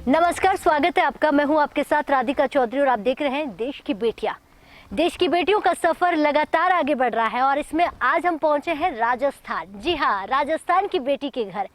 नमस्कार, स्वागत है आपका। मैं हूं आपके साथ राधिका चौधरी और आप देख रहे हैं देश की बेटियां। देश की बेटियों का सफर लगातार आगे बढ़ रहा है और इसमें आज हम पहुंचे हैं राजस्थान। जी हां, राजस्थान की बेटी के घर।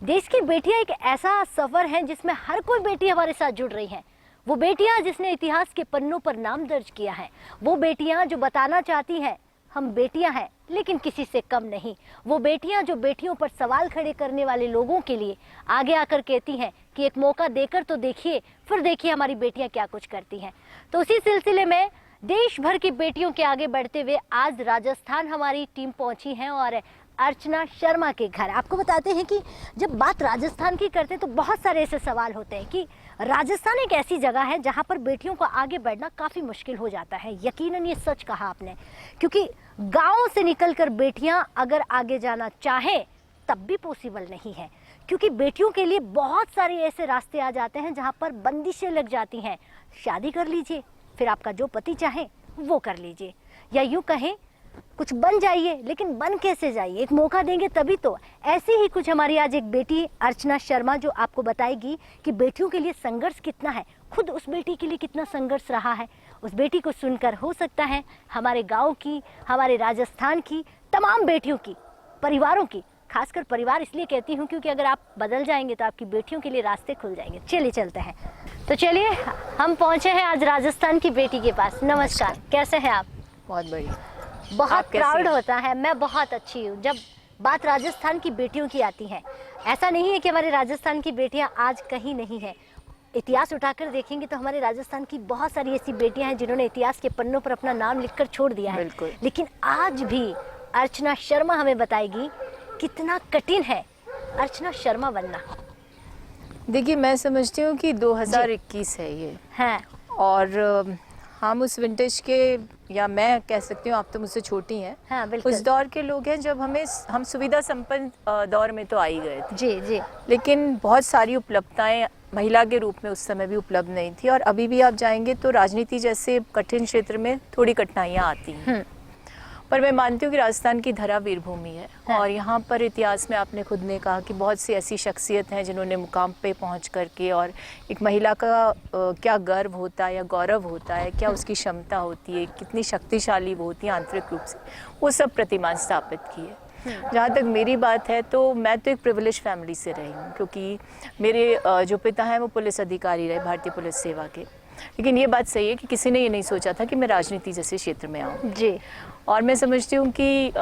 देश की बेटियां एक ऐसा सफर है जिसमें हर कोई बेटी हमारे साथ जुड़ रही है। वो बेटियां जिसने इतिहास के पन्नों पर नाम दर्ज किया है, वो बेटियां जो बताना चाहती हैं हम बेटियां हैं लेकिन किसी से कम नहीं। वो बेटियां जो बेटियों पर सवाल खड़े करने वाले लोगों के लिए आगे आकर कहती हैं कि एक मौका देकर तो देखिए, फिर देखिए हमारी बेटियां क्या कुछ करती हैं। तो उसी सिलसिले में देश भर की बेटियों के आगे बढ़ते हुए आज राजस्थान हमारी टीम पहुंची है और अर्चना शर्मा के घर। आपको बताते हैं कि जब बात राजस्थान की करते हैं तो बहुत सारे ऐसे सवाल होते हैं कि राजस्थान एक ऐसी जगह है जहां पर बेटियों को आगे बढ़ना काफ़ी मुश्किल हो जाता है। यकीनन ये सच कहा आपने, क्योंकि गाँव से निकलकर बेटियां अगर आगे जाना चाहें तब भी पॉसिबल नहीं है, क्योंकि बेटियों के लिए बहुत सारे ऐसे रास्ते आ जाते हैं जहाँ पर बंदिशें लग जाती हैं। शादी कर लीजिए, फिर आपका जो पति चाहे वो कर लीजिए, या यूँ कहें कुछ बन जाइए, लेकिन बन कैसे जाइए, एक मौका देंगे तभी तो। ऐसी ही कुछ हमारी आज एक बेटी अर्चना शर्मा जो आपको बताएगी कि बेटियों के लिए संघर्ष कितना है, खुद उस बेटी के लिए कितना संघर्ष रहा है। उस बेटी को सुनकर हो सकता है हमारे गांव की, हमारे राजस्थान की तमाम बेटियों की, परिवारों की, खासकर परिवार इसलिए कहती हूँ क्योंकि अगर आप बदल जाएंगे तो आपकी बेटियों के लिए रास्ते खुल जाएंगे। चलिए चलते हैं। तो चलिए, हम पहुँचे हैं आज राजस्थान की बेटी के पास। नमस्कार, कैसे हैं आप? बहुत बढ़िया। बहुत प्राउड होता है। मैं बहुत अच्छी हूँ जब बात राजस्थान की बेटियों की आती है। ऐसा नहीं है कि हमारे राजस्थान की बेटियाँ आज कहीं नहीं हैं। इतिहास उठाकर देखेंगे तो हमारे राजस्थान की बहुत सारी ऐसी बेटियां हैं जिन्होंने इतिहास के पन्नों पर अपना नाम लिखकर छोड़ दिया है। लेकिन आज भी अर्चना शर्मा हमें बताएगी कितना कठिन है अर्चना शर्मा बनना। देखिए, मैं समझती हूँ कि 2021 है ये है और हम उस विंटेज के, या मैं कह सकती हूँ आप तो मुझसे छोटी हैं। हाँ, बिल्कुल। उस दौर के लोग हैं जब हम सुविधा संपन्न दौर में तो आ ही गए थे। जी जी। लेकिन बहुत सारी उपलब्धताएं महिला के रूप में उस समय भी उपलब्ध नहीं थी, और अभी भी आप जाएंगे तो राजनीति जैसे कठिन क्षेत्र में थोड़ी कठिनाइयाँ आती हैं। पर मैं मानती हूँ कि राजस्थान की धरा वीरभूमि है। हाँ। और यहाँ पर इतिहास में आपने खुद ने कहा कि बहुत सी ऐसी शख्सियत हैं जिन्होंने मुकाम पे पहुँच करके, और एक महिला का क्या गर्व होता है या गौरव होता है, क्या उसकी क्षमता होती है, कितनी शक्तिशाली वो होती है आंतरिक रूप से, वो सब प्रतिमान स्थापित की है। जहाँ तक मेरी बात है तो मैं तो एक प्रिविलेज फैमिली से रही हूँ, क्योंकि मेरे जो पिता हैं वो पुलिस अधिकारी रहे, भारतीय पुलिस सेवा के। लेकिन ये बात सही है कि किसी ने ये नहीं सोचा था कि मैं राजनीति जैसे क्षेत्र में आऊँ। जी। और मैं समझती हूँ कि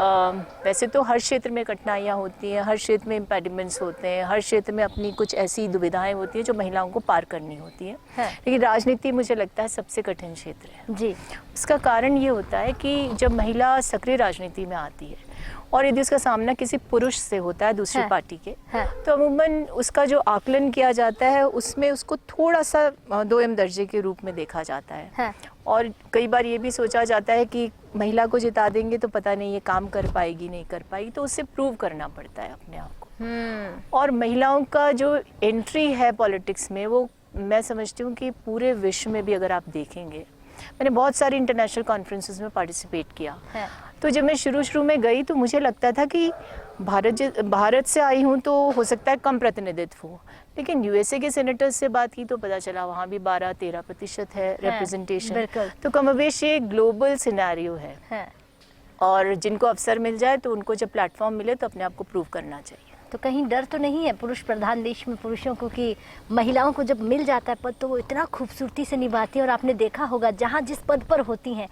वैसे तो हर क्षेत्र में कठिनाइयाँ होती हैं, हर क्षेत्र में इम्पेडिमेंट्स होते हैं, हर क्षेत्र में अपनी कुछ ऐसी दुविधाएं होती हैं जो महिलाओं को पार करनी होती हैं। लेकिन राजनीति मुझे लगता है सबसे कठिन क्षेत्र है। जी। उसका कारण ये होता है कि जब महिला सक्रिय राजनीति में आती है और यदि उसका सामना किसी पुरुष से होता है दूसरी पार्टी के, तो अमूमन उसका जो आकलन किया जाता है उसमें उसको थोड़ा सा दोयम दर्जे के रूप में देखा जाता है। और कई बार ये भी सोचा जाता है कि महिला को जिता देंगे तो पता नहीं ये काम कर पाएगी नहीं कर पाएगी, तो उसे प्रूव करना पड़ता है अपने आप को। और महिलाओं का जो एंट्री है पॉलिटिक्स में, वो मैं समझती हूँ कि पूरे विश्व में भी अगर आप देखेंगे, मैंने बहुत सारी इंटरनेशनल कॉन्फ्रेंसेस में पार्टिसिपेट किया। तो जब मैं शुरू में गई तो मुझे लगता था कि भारत से आई हूँ तो हो सकता है कम प्रतिनिधित्व हो, लेकिन यूएसए के सेनेटर्स से बात की तो पता चला वहाँ भी 12-13% है रिप्रेजेंटेशन। तो कमोबेश ये ग्लोबल सिनेरियो है। और जिनको अवसर मिल जाए तो उनको जब प्लेटफॉर्म मिले तो अपने आप को प्रूव करना चाहिए। तो कहीं डर तो नहीं है पुरुष प्रधान देश में पुरुषों को कि महिलाओं को जब मिल जाता है पद तो वो इतना खूबसूरती से निभाती है, और आपने देखा होगा जहाँ जिस पद पर होती हैं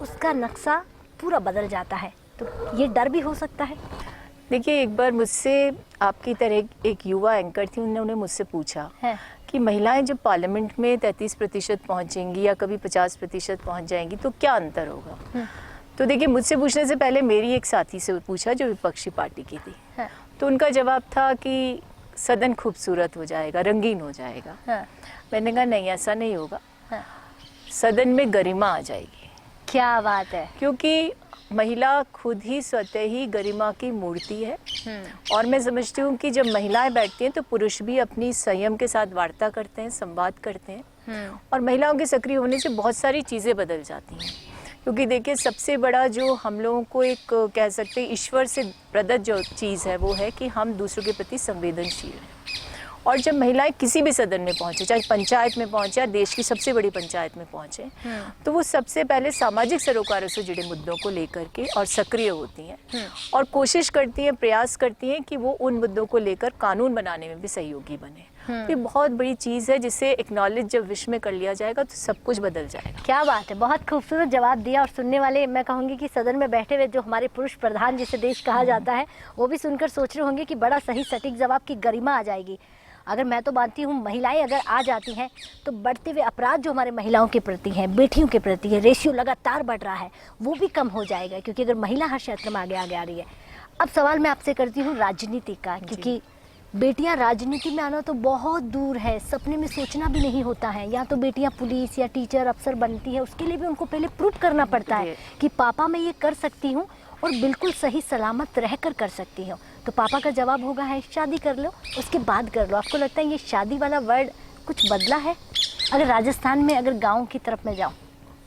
उसका नक्शा पूरा बदल जाता है, तो ये डर भी हो सकता है। देखिए, एक बार मुझसे आपकी तरह एक युवा एंकर थी, उन्होंने मुझसे पूछा कि महिलाएं जब पार्लियामेंट में 33% पहुंचेंगी या कभी 50% पहुंच जाएंगी तो क्या अंतर होगा। तो देखिए, मुझसे पूछने से पहले मेरी एक साथी से पूछा जो विपक्षी पार्टी की थी। तो उनका जवाब था कि सदन खूबसूरत हो जाएगा, रंगीन हो जाएगा। मैंने कहा नहीं, ऐसा नहीं होगा। सदन में गरिमा आ जाएगी। क्या बात है। क्योंकि महिला खुद ही स्वतः ही गरिमा की मूर्ति है। और मैं समझती हूँ कि जब महिलाएं बैठती हैं तो पुरुष भी अपनी संयम के साथ वार्ता करते हैं, संवाद करते हैं। और महिलाओं के सक्रिय होने से बहुत सारी चीज़ें बदल जाती हैं। क्योंकि देखिए, सबसे बड़ा जो हम लोगों को एक कह सकते हैं ईश्वर से प्रदत्त जो चीज़ है वो है कि हम दूसरों के प्रति संवेदनशील हैं। और जब महिलाएं किसी भी सदन में पहुंचे, चाहे पंचायत में पहुंचे या देश की सबसे बड़ी पंचायत में पहुंचे, तो वो सबसे पहले सामाजिक सरोकारों से जुड़े मुद्दों को लेकर के और सक्रिय होती हैं और कोशिश करती हैं, प्रयास करती हैं कि वो उन मुद्दों को लेकर कानून बनाने में भी सहयोगी बने। तो ये बहुत बड़ी चीज़ है जिसे एक्नॉलेज जब विश्व में कर लिया जाएगा तो सब कुछ बदल जाएगा। क्या बात है, बहुत खूबसूरत जवाब दिया। और सुनने वाले, मैं कहूँगी कि सदन में बैठे हुए जो हमारे पुरुष प्रधान जिसे देश कहा जाता है, वो भी सुनकर सोच रहे होंगे कि बड़ा सही सटीक जवाब की गरिमा आ जाएगी। अगर मैं तो मानती हूँ महिलाएं अगर आ जाती हैं तो बढ़ते हुए अपराध जो हमारे महिलाओं के प्रति हैं, बेटियों के प्रति है, रेशियो लगातार बढ़ रहा है, वो भी कम हो जाएगा, क्योंकि अगर महिला हर क्षेत्र में आगे आगे आ रही है। अब सवाल मैं आपसे करती हूँ राजनीति का, क्योंकि बेटियां राजनीति में आना तो बहुत दूर है, सपने में सोचना भी नहीं होता है। या तो बेटियां पुलिस या टीचर अफसर बनती है, उसके लिए भी उनको पहले प्रूव करना पड़ता है कि पापा मैं ये कर सकती हूँ और बिल्कुल सही सलामत रहकर कर सकती हूँ। तो पापा का जवाब होगा है शादी कर लो, उसके बाद कर लो। आपको लगता है ये शादी वाला वर्ड कुछ बदला है? अगर राजस्थान में, अगर गाँव की तरफ में जाऊँ,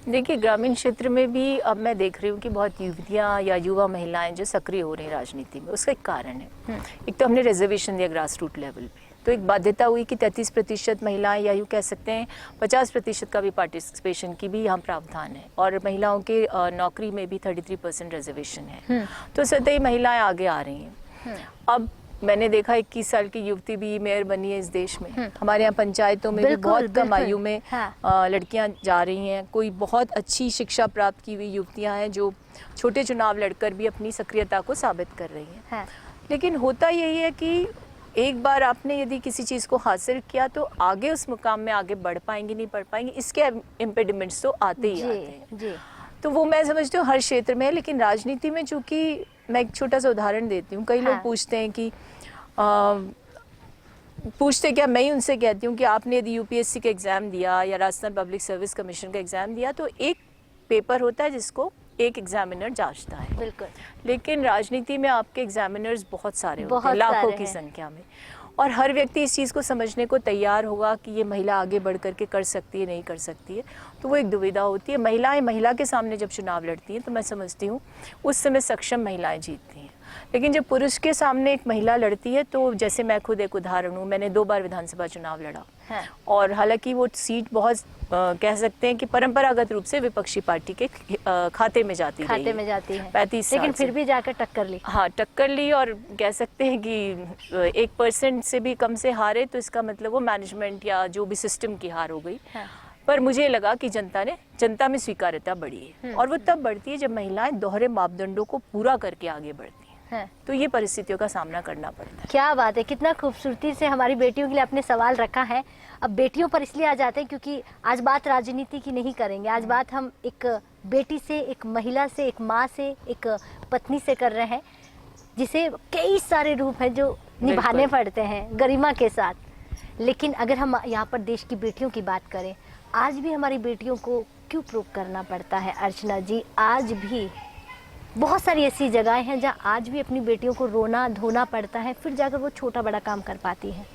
देखिए ग्रामीण क्षेत्र में भी अब मैं देख रही हूँ कि बहुत युवतियाँ या युवा महिलाएं जो सक्रिय हो रही हैं राजनीति में। उसका एक कारण है, एक तो हमने रिजर्वेशन दिया ग्रास रूट लेवल पे, तो एक बाध्यता हुई कि 33% महिलाएं, या यूँ कह सकते हैं 50% का भी पार्टिसिपेशन की भी यहाँ प्रावधान है, और महिलाओं के नौकरी में भी 33% रिजर्वेशन है। तो सतही महिलाएं आगे आ रही हैं। अब मैंने देखा 21 साल की युवती भी मेयर बनी है इस देश में। हमारे यहाँ पंचायतों में भी बहुत कम आयु में लड़कियां जा रही हैं। कोई बहुत अच्छी शिक्षा प्राप्त की हुई युवतियां हैं जो छोटे चुनाव लड़कर भी अपनी सक्रियता को साबित कर रही हैं। लेकिन होता यही है कि एक बार आपने यदि किसी चीज़ को हासिल किया तो आगे उस मुकाम में आगे बढ़ पाएंगे नहीं बढ़ पाएंगे, इसके इम्पेडिमेंट्स तो आते ही आते हैं। तो वो मैं समझती हूँ हर क्षेत्र में है। लेकिन राजनीति में चूँकि मैं एक छोटा सा उदाहरण देती हूँ, कई लोग पूछते हैं कि पूछते क्या, मैं ही उनसे कहती हूँ कि आपने यदि यूपीएससी का एग्ज़ाम दिया या राजस्थान पब्लिक सर्विस कमीशन का एग्ज़ाम दिया तो एक पेपर होता है जिसको एक एग्जामिनर जांचता है। बिल्कुल। लेकिन राजनीति में आपके एग्जामिनर्स बहुत सारे होते हैं, लाखों की संख्या में, और हर व्यक्ति इस चीज़ को समझने को तैयार होगा कि ये महिला आगे बढ़ करके कर सकती है नहीं कर सकती है। तो वो एक दुविधा होती है। महिलाएं महिला के सामने जब चुनाव लड़ती हैं तो मैं समझती हूँ उस समय सक्षम महिलाएं जीतती हैं। लेकिन जब पुरुष के सामने एक महिला लड़ती है तो जैसे मैं खुद एक उदाहरण हूँ, मैंने 2 बार विधानसभा चुनाव लड़ा है। और हालांकि वो सीट बहुत कह सकते हैं कि परंपरागत रूप से विपक्षी पार्टी के खाते में जाती है 35 साल, लेकिन फिर भी जाकर टक्कर ली। हाँ, टक्कर ली। और कह सकते हैं कि 1% से भी कम से हारे तो इसका मतलब वो मैनेजमेंट या जो भी सिस्टम की हार हो गई। पर मुझे लगा कि जनता में स्वीकार्यता बढ़ी है, और वो तब बढ़ती है जब महिलाएं दोहरे मापदंडों को पूरा करके आगे बढ़ती हैं। तो ये परिस्थितियों का सामना करना पड़ता है। क्या बात है, कितना खूबसूरती से हमारी बेटियों के लिए आपने सवाल रखा है। अब बेटियों पर इसलिए आ जाते हैं क्योंकि आज बात राजनीति की नहीं करेंगे, आज बात हम एक बेटी से, एक महिला से, एक माँ से, एक पत्नी से कर रहे हैं, जिसे कई सारे रूप हैं जो निभाने पड़ते हैं गरिमा के साथ। लेकिन अगर हम यहाँ पर देश की बेटियों की बात करें, आज भी हमारी बेटियों को क्यों प्रूव करना पड़ता है अर्चना जी? आज भी बहुत सारी ऐसी जगहें हैं जहाँ आज भी अपनी बेटियों को रोना धोना पड़ता है, फिर जाकर वो छोटा बड़ा काम कर पाती हैं।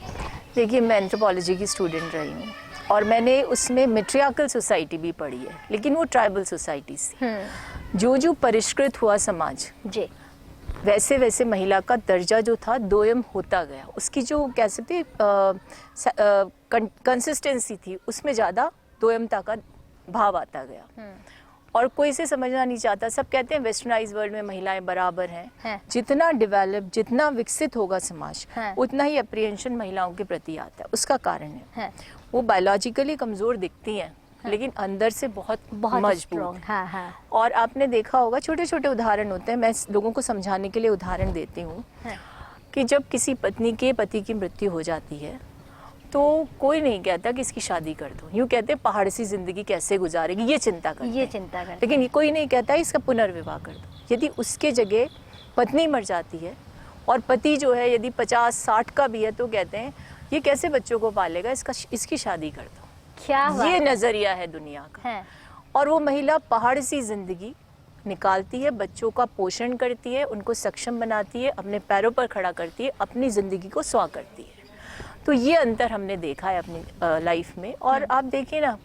देखिए, मैं एंथ्रोपोलॉजी की स्टूडेंट रही हूँ और मैंने उसमें मैट्रियार्कल सोसाइटी भी पढ़ी है, लेकिन वो ट्राइबल सोसाइटी थी। जो परिष्कृत हुआ समाज जी, वैसे वैसे महिला का दर्जा जो था दोयम होता गया। उसकी जो कह सकते कंसिस्टेंसी थी उसमें ज़्यादा दोयमता का भाव आता गया। और कोई इसे समझना नहीं चाहता। सब कहते हैं वेस्टर्नाइज वर्ल्ड में महिलाएं बराबर हैं। जितना डेवलप, जितना विकसित होगा समाज, उतना ही अप्रिहेंशन महिलाओं के प्रति आता है। उसका कारण है वो बायोलॉजिकली कमज़ोर दिखती हैं, लेकिन अंदर से बहुत मजबूत। और आपने देखा होगा, छोटे छोटे उदाहरण होते हैं, मैं लोगों को समझाने के लिए उदाहरण देती हूँ कि जब किसी पत्नी के पति की मृत्यु हो जाती है तो कोई नहीं कहता कि इसकी शादी कर दो। यूँ कहते हैं पहाड़ सी जिंदगी कैसे गुजारेगी, ये चिंता करते हैं। लेकिन कोई नहीं कहता इसका पुनर्विवाह कर दो। यदि उसके जगह पत्नी मर जाती है और पति जो है यदि 50-60 का भी है तो कहते हैं ये कैसे बच्चों को पालेगा, इसकी शादी कर दो। क्या ये नजरिया है दुनिया का। और वो महिला पहाड़ सी जिंदगी निकालती है, बच्चों का पोषण करती है, उनको सक्षम बनाती है, अपने पैरों पर खड़ा करती है, अपनी जिंदगी को स्वा करती है। तो ये अंतर हमने देखा है अपनी लाइफ में। और आप देखिए ना,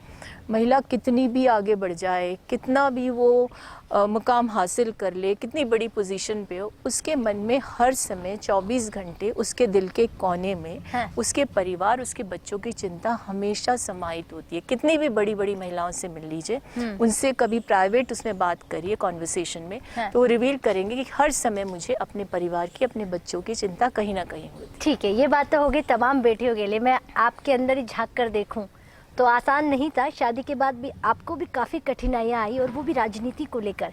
महिला कितनी भी आगे बढ़ जाए, कितना भी वो मुकाम हासिल कर ले, कितनी बड़ी पोजीशन पे हो, उसके मन में हर समय 24 घंटे उसके दिल के कोने में उसके परिवार, उसके बच्चों की चिंता हमेशा समाहित होती है। कितनी भी बड़ी बड़ी महिलाओं से मिल लीजिए, उनसे कभी प्राइवेट उसमें बात करिए कॉन्वर्सेशन में, तो वो रिवील करेंगे कि हर समय मुझे अपने परिवार की, अपने बच्चों की चिंता कहीं ना कहीं होती है। ठीक है, ये बात तो होगी तमाम बेटियों के लिए। मैं आपके अंदर ही झांक कर देखूं तो आसान नहीं था, शादी के बाद भी आपको भी काफ़ी कठिनाइयाँ आई, और वो भी राजनीति को लेकर।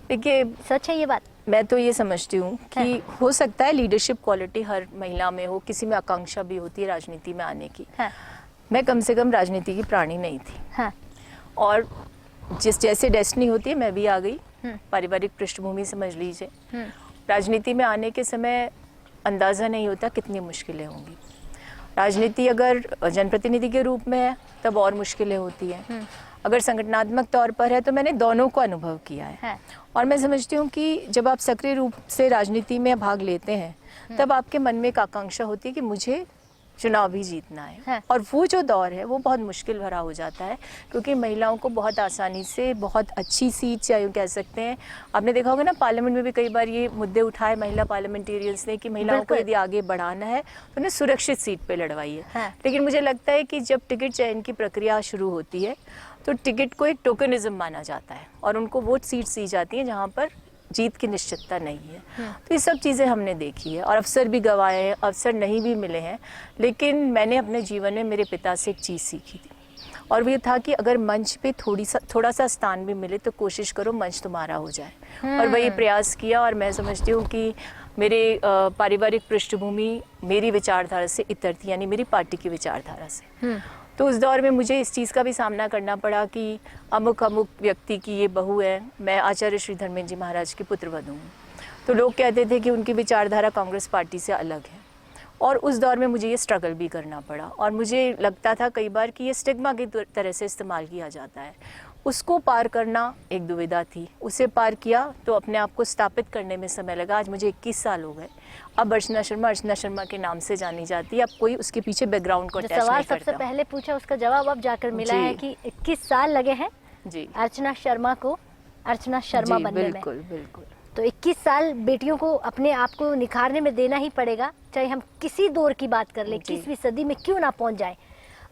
देखिए, सच है ये बात? मैं तो ये समझती हूँ कि हो सकता है लीडरशिप क्वालिटी हर महिला में हो, किसी में आकांक्षा भी होती है राजनीति में आने की। मैं कम से कम राजनीति की प्राणी नहीं थी, और जैसे डेस्टिनी होती है मैं भी आ गई। पारिवारिक पृष्ठभूमि समझ लीजिए, राजनीति में आने के समय अंदाज़ा नहीं होता कितनी मुश्किलें होंगी। राजनीति अगर जनप्रतिनिधि के रूप में है तब और मुश्किलें होती हैं, अगर संगठनात्मक तौर पर है तो मैंने दोनों को अनुभव किया है। और मैं समझती हूँ कि जब आप सक्रिय रूप से राजनीति में भाग लेते हैं तब आपके मन में एक आकांक्षा होती है कि मुझे चुनाव भी जीतना है। और वो जो दौर है वो बहुत मुश्किल भरा हो जाता है, क्योंकि महिलाओं को बहुत आसानी से बहुत अच्छी सीट, या यूँ कह सकते हैं, आपने देखा होगा ना पार्लियामेंट में भी कई बार ये मुद्दे उठाए महिला पार्लियामेंटेरियंस ने कि महिलाओं को यदि आगे बढ़ाना है तो उन्हें सुरक्षित सीट पे लड़वाइए। लेकिन मुझे लगता है कि जब टिकट चयन की प्रक्रिया शुरू होती है तो टिकट को एक टोकनिज्म माना जाता है, और उनको वो सीट्स दी जाती हैं जहाँ पर जीत की निश्चितता नहीं है। तो ये सब चीज़ें हमने देखी है, और अवसर भी गंवाए हैं, अवसर नहीं भी मिले हैं। लेकिन मैंने अपने जीवन में मेरे पिता से एक चीज़ सीखी थी, और वो ये था कि अगर मंच पे थोड़ा सा स्थान भी मिले तो कोशिश करो मंच तुम्हारा हो जाए। और वही प्रयास किया, और मैं समझती हूँ कि मेरे पारिवारिक पृष्ठभूमि मेरी विचारधारा से इतर थी, यानी मेरी पार्टी की विचारधारा से। तो उस दौर में मुझे इस चीज़ का भी सामना करना पड़ा कि अमुक व्यक्ति की ये बहू है, मैं आचार्य श्री धर्मेंद्र जी महाराज की पुत्रवधू हूँ। तो लोग कहते थे कि उनकी विचारधारा कांग्रेस पार्टी से अलग है, और उस दौर में मुझे ये स्ट्रगल भी करना पड़ा, और मुझे लगता था कई बार कि ये स्टिग्मा की तरह से इस्तेमाल किया जाता है। उसको पार करना एक दुविधा थी, उसे पार किया तो अपने आप को स्थापित करने में समय लगा। आज मुझे 21 साल हो गए, अब अर्चना शर्मा के नाम से जानी जाती है। अब कोई उसके पीछे बैकग्राउंड को अटैच नहीं करता। सवाल सबसे पहले पूछा, उसका जवाब अब जाकर मिला है कि 21 साल लगे हैं जी अर्चना शर्मा को अर्चना शर्मा बनने में। बिल्कुल बिल्कुल। तो 21 साल बेटियों को अपने आप को निखारने में देना ही पड़ेगा, चाहे हम किसी दौर की बात कर ले, 21वीं सदी में क्यों ना पहुंच जाए।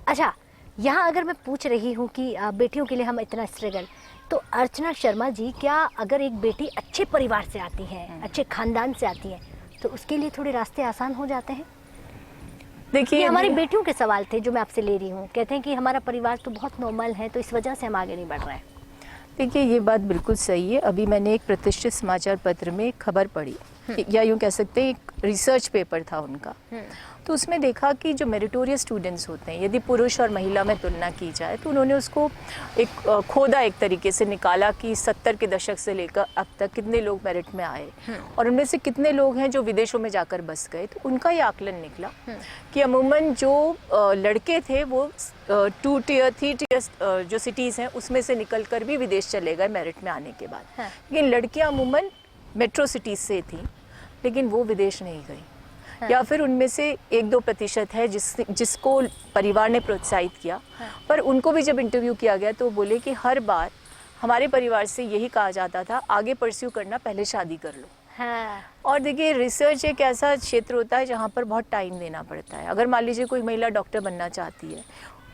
अच्छा, यहाँ अगर मैं पूछ रही हूँ कि बेटियों के लिए हम इतना स्ट्रगल, तो अर्चना शर्मा जी, क्या अगर एक बेटी अच्छे परिवार से आती है, अच्छे खानदान से आती है, तो उसके लिए थोड़े रास्ते आसान हो जाते हैं? देखिए, हमारी बेटियों के सवाल थे जो मैं आपसे ले रही हूँ। कहते हैं कि हमारा परिवार तो बहुत नॉर्मल है, तो इस वजह से हम आगे नहीं बढ़ रहे हैं। देखिए, ये बात बिल्कुल सही है। अभी मैंने एक प्रतिष्ठित समाचार पत्र में एक खबर पढ़ी, या यूँ कह सकते हैं एक रिसर्च पेपर था उनका। तो उसमें देखा कि जो मेरिटोरियस स्टूडेंट्स होते हैं, यदि पुरुष और महिला में तुलना की जाए, तो उन्होंने उसको एक खोदा, एक तरीके से निकाला कि 70 के दशक से लेकर अब तक कितने लोग मेरिट में आए, और उनमें से कितने लोग हैं जो विदेशों में जाकर बस गए। तो उनका ये आकलन निकला कि अमूमन जो लड़के थे वो 2 टियर 3 टियर जो सिटीज़ हैं उसमें से निकल कर भी विदेश चले गए मेरिट में आने के बाद। लेकिन लड़कियाँ अमूमन मेट्रो सिटीज़ से थी, लेकिन वो विदेश नहीं गई। या फिर उनमें से 1-2% है जिसको परिवार ने प्रोत्साहित किया। पर उनको भी जब इंटरव्यू किया गया तो वो बोले कि हर बार हमारे परिवार से यही कहा जाता था, आगे परस्यू करना, पहले शादी कर लो। और देखिए, रिसर्च एक ऐसा क्षेत्र होता है जहाँ पर बहुत टाइम देना पड़ता है। अगर मान लीजिए कोई महिला डॉक्टर बनना चाहती है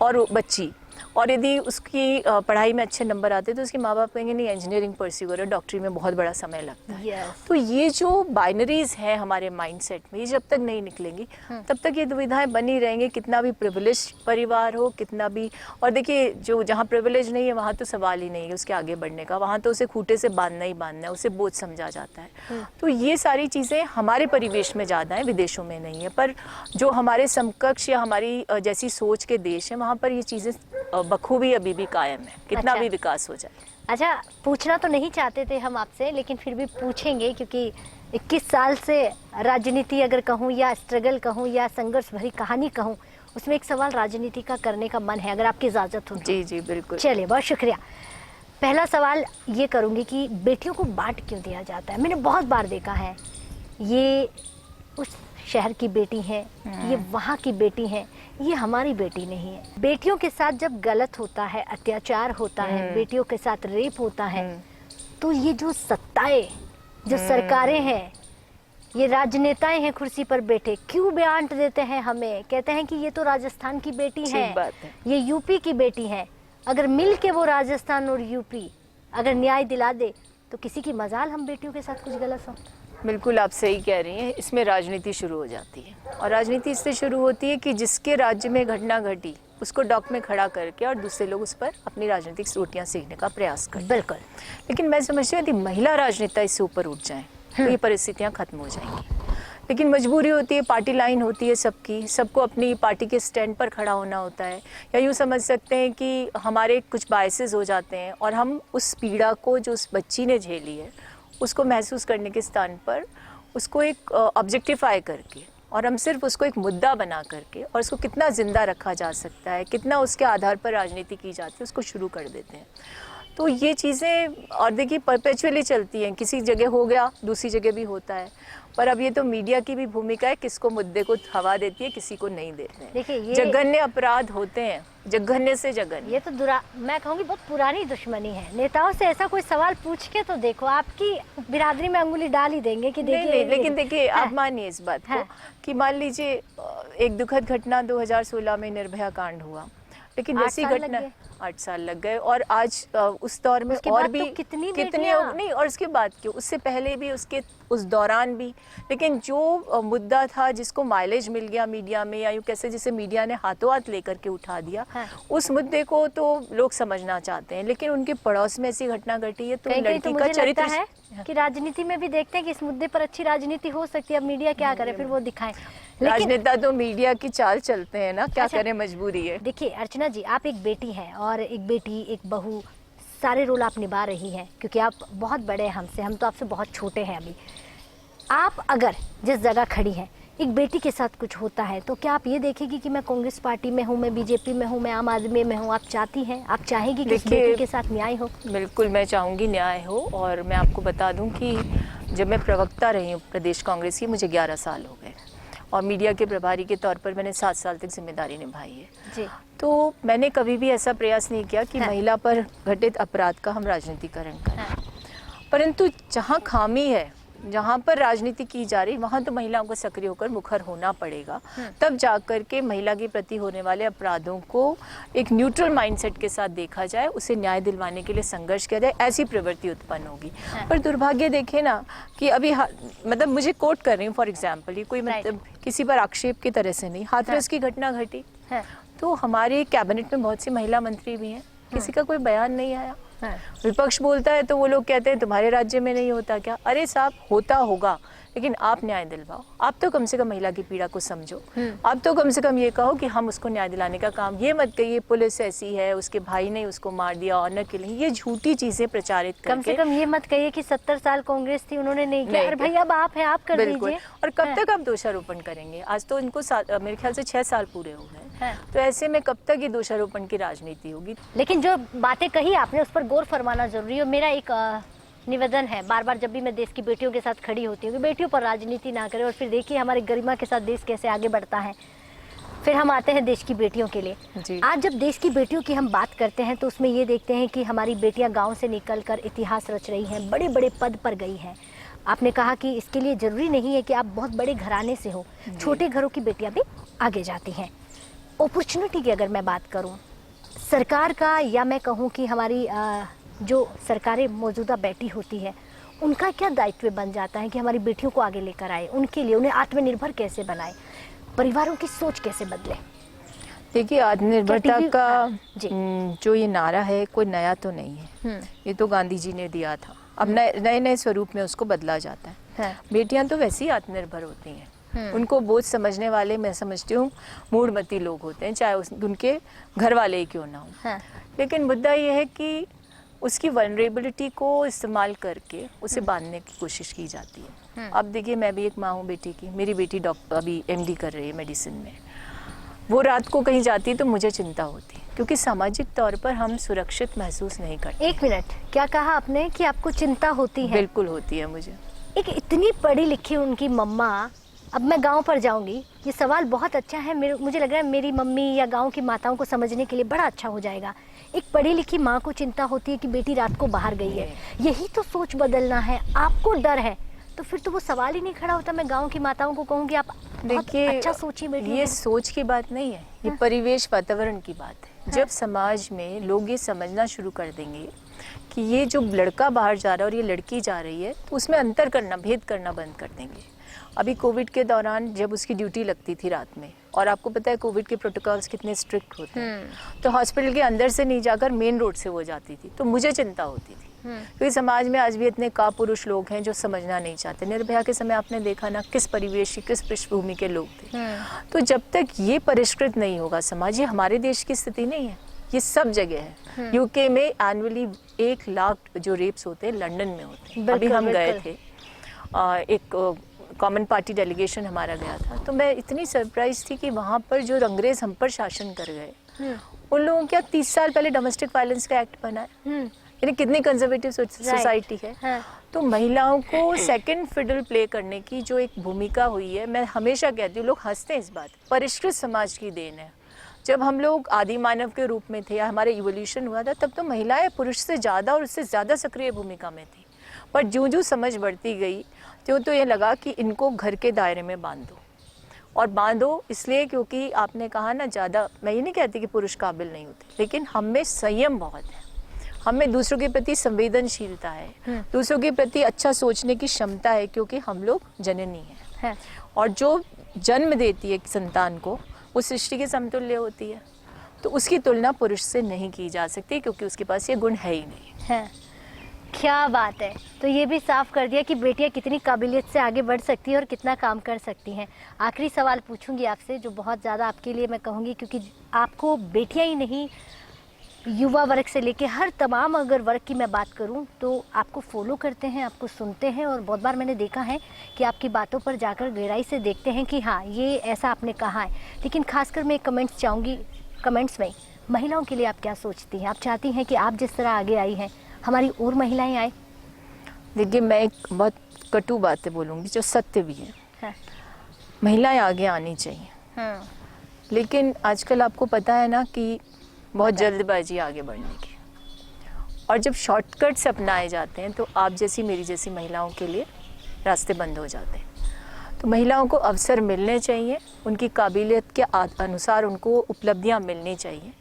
और बच्ची, और यदि उसकी पढ़ाई में अच्छे नंबर आते तो उसके माँ बाप कहेंगे नहीं, इंजीनियरिंग परस्यू करो, डॉक्टरी में बहुत बड़ा समय लगता है। तो ये जो बाइनरीज हैं हमारे माइंडसेट में, ये जब तक नहीं निकलेंगी तब तक ये दुविधाएं बनी रहेंगी, कितना भी प्रिविलेज परिवार हो, कितना भी। और देखिए, जो जहाँ प्रिविलेज नहीं है वहाँ तो सवाल ही नहीं है उसके आगे बढ़ने का, वहाँ तो उसे खूंटे से बांधना ही बांधना है, उसे बोझ समझा जाता है। तो ये सारी चीज़ें हमारे परिवेश में ज़्यादा हैं, विदेशों में नहीं है। पर जो हमारे समकक्ष या हमारी जैसी सोच के देश हैं, वहाँ पर ये चीज़ें बखूबी अभी भी कायम है, कितना भी विकास हो जाए। अच्छा, पूछना तो नहीं चाहते थे हम आपसे, लेकिन फिर भी पूछेंगे, क्योंकि 21 साल से राजनीति अगर कहूँ या स्ट्रगल कहूँ या संघर्ष भरी कहानी कहूँ, उसमें एक सवाल राजनीति का करने का मन है, अगर आपकी इजाज़त हो तो। जी जी बिल्कुल। चलिए, बहुत शुक्रिया। पहला सवाल ये करूँगी कि बेटियों को बांट क्यों दिया जाता है? मैंने बहुत बार देखा है, ये उस शहर की बेटी हैं, ये वहाँ की बेटी हैं, ये हमारी बेटी नहीं है। बेटियों के साथ जब गलत होता है, अत्याचार होता है, बेटियों के साथ रेप होता है, तो ये जो सत्ताएं, जो सरकारें हैं, ये राजनेताएं हैं कुर्सी पर बैठे, क्यों बयान देते हैं हमें, कहते हैं कि ये तो राजस्थान की बेटी है, ये यूपी की बेटी है। अगर मिल के वो राजस्थान और यूपी अगर न्याय दिला दे तो किसी की मजाल हम बेटियों के साथ कुछ गलत हो। बिल्कुल आप सही कह रही हैं, इसमें राजनीति शुरू हो जाती है। और राजनीति इससे शुरू होती है कि जिसके राज्य में घटना घटी उसको डॉक में खड़ा करके और दूसरे लोग उस पर अपनी राजनीतिक रोटियां सेकने का प्रयास करते हैं। बिल्कुल। लेकिन मैं समझती हूँ यदि महिला राजनेता इससे यूँ उठ जाएं तो ये परिस्थितियाँ खत्म हो जाएंगी। लेकिन मजबूरी होती है, पार्टी लाइन होती है सबकी, सबको अपनी पार्टी के स्टैंड पर खड़ा होना होता है। या यूँ समझ सकते हैं कि हमारे कुछ बायसेस हो जाते हैं और हम उस पीड़ा को जो उस बच्ची ने झेली है उसको महसूस करने के स्थान पर उसको एक ऑब्जेक्टिफाई करके और हम सिर्फ उसको एक मुद्दा बना करके और उसको कितना ज़िंदा रखा जा सकता है, कितना उसके आधार पर राजनीति की जाती है, उसको शुरू कर देते हैं। तो ये चीज़ें और देखिए परपेचुअली चलती हैं, किसी जगह हो गया दूसरी जगह भी होता है। पर अब ये तो मीडिया की भी भूमिका है, किसको मुद्दे को हवा देती है, किसी को नहीं देते हैं। देखिए ये जघन्य अपराध होते हैं, जघन्य से जघन्य। ये तो मैं कहूँगी बहुत पुरानी दुश्मनी है। नेताओं से ऐसा कोई सवाल पूछ के तो देखो, आपकी बिरादरी में अंगुली डाल ही देंगे कि देखिए। नहीं, लेकिन देखिए आप मानिए इस बात को कि मान लीजिए एक दुखद घटना 2016 में निर्भया कांड हुआ, लेकिन वैसी घटना 8 साल लग गए और आज उस दौर में और भी तो कितनी नहीं, और उसके बाद क्यों, उससे पहले भी, उसके उस दौरान भी। लेकिन जो मुद्दा था जिसको माइलेज मिल गया मीडिया में, या यूँ कैसे जिसे मीडिया ने हाथों हाथ लेकर के उठा दिया, उस मुद्दे को तो लोग समझना चाहते हैं। लेकिन उनके पड़ोस में ऐसी घटना घटी है तो लड़की का चरित्र है कि राजनीति में भी देखते हैं कि इस मुद्दे पर अच्छी राजनीति हो सकती है। अब मीडिया क्या करे, फिर वो दिखाएं। राजनेता तो मीडिया की चाल चलते हैं ना, क्या करें, मजबूरी है। देखिए अर्चना जी, आप एक बेटी हैं और एक बेटी, एक बहू, सारे रोल आप निभा रही हैं क्योंकि आप बहुत बड़े हैं हमसे, हम तो आपसे बहुत छोटे हैं अभी। आप अगर जिस जगह खड़ी हैं, एक बेटी के साथ कुछ होता है तो क्या आप ये देखेगी कि मैं कांग्रेस पार्टी में हूँ, मैं बीजेपी में हूँ, मैं आम आदमी में हूँ? आप चाहती हैं, आप चाहेंगी कि इस बेटी के साथ न्याय हो? बिल्कुल मैं चाहूँगी न्याय हो। और मैं आपको बता दूँ कि जब मैं प्रवक्ता रही हूँ प्रदेश कांग्रेस की, मुझे 11 साल हो गए और मीडिया के प्रभारी के तौर पर मैंने 7 साल तक जिम्मेदारी निभाई है जी। तो मैंने कभी भी ऐसा प्रयास नहीं किया कि महिला पर घटित अपराध का हम राजनीतिकरण करें। परंतु जहाँ खामी है, जहाँ पर राजनीति की जा रही, वहाँ तो महिलाओं को सक्रिय होकर मुखर होना पड़ेगा। तब जाकर के महिला के प्रति होने वाले अपराधों को एक न्यूट्रल माइंडसेट के साथ देखा जाए, उसे न्याय दिलवाने के लिए संघर्ष किया जाए, ऐसी प्रवृत्ति उत्पन्न होगी। पर दुर्भाग्य देखे ना कि अभी मतलब मुझे कोट कर रही हूँ फॉर एग्जाम्पल, ये कोई मतलब किसी पर आक्षेप की तरह से नहीं, हाथरस की घटना घटी तो हमारे कैबिनेट में बहुत सी महिला मंत्री भी हैं, किसी का कोई बयान नहीं आया। विपक्ष बोलता है तो वो लोग कहते हैं तुम्हारे राज्य में नहीं होता क्या? अरे साहब, होता होगा, लेकिन आप न्याय दिलवाओ। आप तो कम से कम महिला की पीड़ा को समझो। आप तो कम से कम ये कहो कि हम उसको न्याय दिलाने का काम, ये मत कहिए पुलिस ऐसी है, उसके भाई ने उसको मार दिया, ऑनर किलिंग, ये झूठी चीजें प्रचारित करके। कम से कम ये मत कहिए कि 70 साल कांग्रेस थी, उन्होंने नहीं किया। अरे भाई अब आप हैं, आप कर दीजिए। और कब तक आप दोषारोपण करेंगे? आज तो इनको मेरे ख्याल से 6 साल पूरे हो गए, तो ऐसे में कब तक ये दोषारोपण की राजनीति होगी? लेकिन जो बातें कही आपने उस पर गौर फरमाना जरूरी है। मेरा एक निवेदन है, बार बार जब भी मैं देश की बेटियों के साथ खड़ी होती हूँ कि बेटियों पर राजनीति ना करें, और फिर देखिए हमारी गरिमा के साथ देश कैसे आगे बढ़ता है। फिर हम आते हैं देश की बेटियों के लिए। आज जब देश की बेटियों की हम बात करते हैं तो उसमें ये देखते हैं कि हमारी बेटियां गांव से निकलकर इतिहास रच रही हैं, बड़े बड़े पद पर गई हैं। आपने कहा कि इसके लिए ज़रूरी नहीं है कि आप बहुत बड़े घराने से हो, छोटे घरों की बेटियाँ भी आगे जाती हैं। अपॉर्चुनिटी की अगर मैं बात करूं, सरकार का, या मैं कहूं कि हमारी जो सरकारें मौजूदा बैठी होती है, उनका क्या दायित्व बन जाता है कि हमारी बेटियों को आगे लेकर आए, उनके लिए उन्हें आत्मनिर्भर कैसे बनाए, परिवारों की सोच कैसे बदले? देखिए आत्मनिर्भरता का जो ये नारा है कोई नया तो नहीं है, ये तो गांधी जी ने दिया था। अब नए नए स्वरूप में उसको बदला जाता है। बेटियां तो वैसे ही आत्मनिर्भर होती हैं, उनको बोझ समझने वाले मैं समझती हूँ मूढ़मती लोग होते हैं, चाहे उनके घर वाले ही क्यों ना हो। लेकिन मुद्दा ये है कि उसकी वल्नरेबिलिटी को इस्तेमाल करके उसे बांधने की कोशिश की जाती है। अब देखिए मैं भी एक माँ हूँ बेटी की, मेरी बेटी डॉक्टर अभी MD कर रही है मेडिसिन में। वो रात को कहीं जाती है तो मुझे चिंता होती है, क्योंकि सामाजिक तौर पर हम सुरक्षित महसूस नहीं करते। 1 मिनट, क्या कहा आपने कि आपको चिंता होती है? बिल्कुल होती है मुझे। एक इतनी पढ़ी लिखी उनकी मम्मा अब मैं गांव पर जाऊंगी, ये सवाल बहुत अच्छा है, मुझे लग रहा है मेरी मम्मी या गांव की माताओं को समझने के लिए बड़ा अच्छा हो जाएगा। एक पढ़ी लिखी माँ को चिंता होती है कि बेटी रात को बाहर गई है, यही तो सोच बदलना है। आपको डर है तो फिर तो वो सवाल ही नहीं खड़ा होता। मैं गांव की माताओं को कहूँगी आप देखिए अच्छा सोचिए बेटी। ये सोच की बात नहीं है, ये परिवेश वातावरण की बात है। जब समाज में लोग ये समझना शुरू कर देंगे कि ये जो लड़का बाहर जा रहा है और ये लड़की जा रही है, तो उसमें अंतर करना, भेद करना बंद कर देंगे। अभी कोविड के दौरान जब उसकी ड्यूटी लगती थी रात में, और आपको पता है कोविड के प्रोटोकॉल्स कितने स्ट्रिक्ट होते हैं, तो हॉस्पिटल के अंदर से नहीं जाकर मेन रोड से वो जाती थी, तो मुझे चिंता होती थी। क्योंकि समाज में आज भी इतने कापुरुष लोग हैं जो समझना नहीं चाहते। निर्भया के समय आपने देखा ना किस परिवेश की, किस पृष्ठभूमि के लोग थे। तो जब तक ये परिष्कृत नहीं होगा समाज, ये हमारे देश की स्थिति नहीं है, ये सब जगह है। यूके में एनुअली 1 लाख जो रेप्स होते हैं लंदन में होते हैं। अभी हम गए थे, एक कॉमन पार्टी डेलीगेशन हमारा गया था, तो मैं इतनी सरप्राइज थी कि वहाँ पर जो अंग्रेज हम पर शासन कर गए, उन लोगों क्या 30 साल पहले डोमेस्टिक वायलेंस का एक्ट बना है। यानी कितनी कंजर्वेटिव सोसाइटी है। तो महिलाओं को सेकंड फिडल प्ले करने की जो एक भूमिका हुई है, मैं हमेशा कहती हूँ, लोग हंसते हैं इस बात, परिष्कृत समाज की देन है। जब हम लोग आदि मानव के रूप में थे या हमारे इवोल्यूशन हुआ था, तब तो महिलाएं पुरुष से ज़्यादा और उससे ज़्यादा सक्रिय भूमिका में थी। पर जो समझ बढ़ती गई तो ये लगा कि इनको घर के दायरे में बांधो, और बांधो इसलिए क्योंकि आपने कहा ना, ज़्यादा, मैं ये नहीं कहती कि पुरुष काबिल नहीं होते, लेकिन हम में संयम बहुत है, हम में दूसरों के प्रति संवेदनशीलता है, दूसरों के प्रति अच्छा सोचने की क्षमता है, क्योंकि हम लोग जननी हैं। और जो जन्म देती है संतान को, वो सृष्टि के समतुल्य होती है, तो उसकी तुलना पुरुष से नहीं की जा सकती, क्योंकि उसके पास ये गुण है ही नहीं है। क्या बात है। तो ये भी साफ कर दिया कि बेटियां कितनी काबिलियत से आगे बढ़ सकती हैं और कितना काम कर सकती हैं। आखिरी सवाल पूछूंगी आपसे, जो बहुत ज़्यादा आपके लिए मैं कहूँगी, क्योंकि आपको बेटियां ही नहीं, युवा वर्ग से लेके हर तमाम अगर वर्ग की मैं बात करूं तो आपको फॉलो करते हैं, आपको सुनते हैं, और बहुत बार मैंने देखा है कि आपकी बातों पर जाकर गहराई से देखते हैं कि हाँ ये ऐसा आपने कहा है। लेकिन खासकर मैं कमेंट्स चाहूँगी, कमेंट्स में महिलाओं के लिए आप क्या सोचती हैं? आप चाहती हैं कि आप जिस तरह आगे आई हैं हमारी और महिलाएं आए? देखिए, मैं एक बहुत कटु बातें बोलूँगी जो सत्य भी है। महिलाएं आगे आनी चाहिए, लेकिन आजकल आपको पता है ना कि बहुत जल्दबाजी आगे बढ़ने की, और जब शॉर्टकट्स अपनाए जाते हैं तो आप जैसी मेरी जैसी महिलाओं के लिए रास्ते बंद हो जाते हैं। तो महिलाओं को अवसर मिलने चाहिए, उनकी काबिलियत के अनुसार उनको उपलब्धियां मिलनी चाहिए,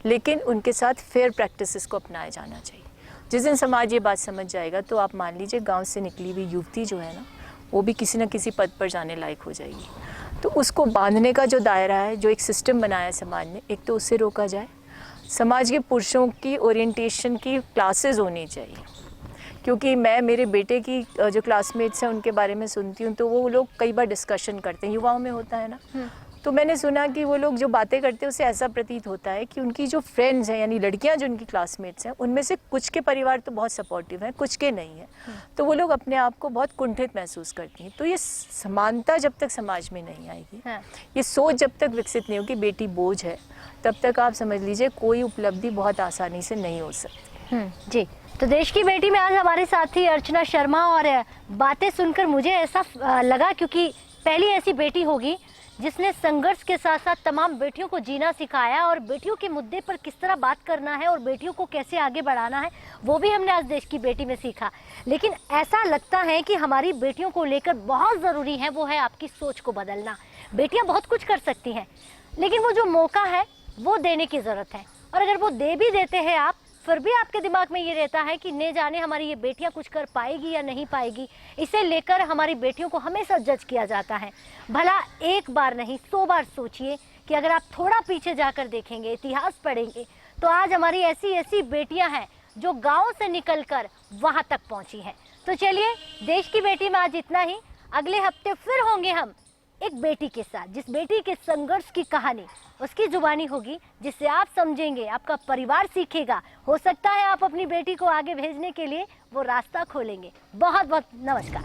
लेकिन उनके साथ फेयर प्रैक्टिसेस को अपनाया जाना चाहिए। जिस दिन समाज ये बात समझ जाएगा, तो आप मान लीजिए गांव से निकली हुई युवती जो है ना, वो भी किसी न किसी पद पर जाने लायक हो जाएगी। तो उसको बांधने का जो दायरा है, जो एक सिस्टम बनाया समाज ने, एक तो उससे रोका जाए। समाज के पुरुषों की ओरिएंटेशन की क्लासेस होनी चाहिए, क्योंकि मैं मेरे बेटे की जो क्लासमेट्स हैं उनके बारे में सुनती हूँ, तो वो लोग कई बार डिस्कशन करते हैं, युवाओं में होता है ना, तो मैंने सुना कि वो लोग जो बातें करते हैं उससे ऐसा प्रतीत होता है कि उनकी जो फ्रेंड्स हैं, यानी लड़कियां जो उनकी क्लासमेट्स हैं, उनमें से कुछ के परिवार तो बहुत सपोर्टिव हैं, कुछ के नहीं है, तो वो लोग अपने आप को बहुत कुंठित महसूस करती हैं। तो ये समानता जब तक समाज में नहीं आएगी, ये सोच जब तक विकसित नहीं होगी बेटी बोझ है, तब तक आप समझ लीजिए कोई उपलब्धि बहुत आसानी से नहीं हो सकती। जी, तो देश की बेटी में आज हमारे साथ थी अर्चना शर्मा, और बातें सुनकर मुझे ऐसा लगा, क्योंकि पहली ऐसी बेटी होगी जिसने संघर्ष के साथ साथ तमाम बेटियों को जीना सिखाया, और बेटियों के मुद्दे पर किस तरह बात करना है और बेटियों को कैसे आगे बढ़ाना है, वो भी हमने आज देश की बेटी में सीखा। लेकिन ऐसा लगता है कि हमारी बेटियों को लेकर बहुत ज़रूरी है, वो है आपकी सोच को बदलना। बेटियां बहुत कुछ कर सकती हैं, लेकिन वो जो मौका है वो देने की ज़रूरत है, और अगर वो दे भी देते हैं आप, फिर भी आपके दिमाग में ये रहता है कि न जाने हमारी ये बेटियां कुछ कर पाएगी या नहीं पाएगी। इसे लेकर हमारी बेटियों को हमेशा जज किया जाता है। भला एक बार नहीं 100 बार सोचिए कि अगर आप थोड़ा पीछे जाकर देखेंगे, इतिहास पढ़ेंगे, तो आज हमारी ऐसी ऐसी बेटियां हैं जो गाँव से निकल कर वहाँ तक पहुँची हैं। तो चलिए, देश की बेटी में आज इतना ही। अगले हफ्ते फिर होंगे हम एक बेटी के साथ, जिस बेटी के संघर्ष की कहानी उसकी जुबानी होगी, जिससे आप समझेंगे, आपका परिवार सीखेगा। हो सकता है आप अपनी बेटी को आगे भेजने के लिए वो रास्ता खोलेंगे। बहुत बहुत नमस्कार।